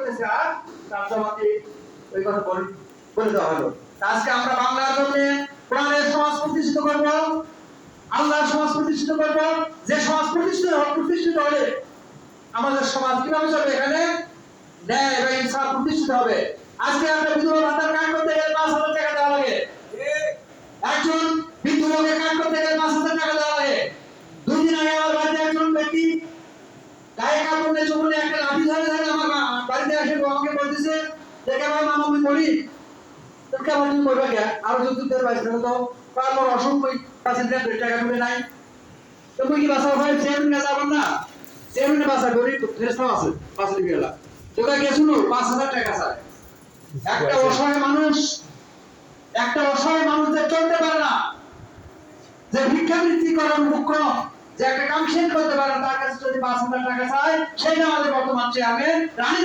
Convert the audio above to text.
করতেছে আর তার জবাবে ওই কথা বলে দেওয়া হলো। আজকে আমরা বাংলার জন্য কোরআনের সমাজ প্রতিষ্ঠিত করব, আল্লাহর সমাজ প্রতিষ্ঠিত করব। যে সমাজ প্রতিষ্ঠিত হলে আমাদের সমাজ কিভাবে চলবে? এখানে ন্যায় এবং ইনসাফ প্রতিষ্ঠিত হবে। আজকে আমরা বিধবা ভাতার কাজ করতে গেলে 5,000 টাকা দেওয়া লাগে, একজন বিধবাকে কাজ করতে গেলে 5,000 টাকা দেওয়া লাগে। 2 দিন আগে আমার বাড়িতে একজন ব্যক্তি গায়ে কাপড় নিয়ে চুমনে একটা লাঠি ধরে আমার বাড়িতে এসে আমাকে বলতেছে, দেখে ভাই মামা আমি করি তোকে আমার তুমি করবে কে আরো যদি তোর বাইরে তো তারপর অসংখ্য 5,000 টাকা তুলে নাই তো কি বাসা ভাই চেয়ারম্যান না যাবেন না, চেয়ারম্যান বাসা গরিব ফেরস্তা আছে 5 টাকা তোকে কে শুনো 5,000 টাকা চায়। একটা অসহায় মানুষ যে চলতে পারে না, যে ভিক্ষাবৃত্তি করার উপক্রম, যে একটা কাম শেষ করতে পারে, তার কাছে যদি 5,000 টাকা চায়, সেটা আমাদের বর্তমান চেয়ারম্যান রানী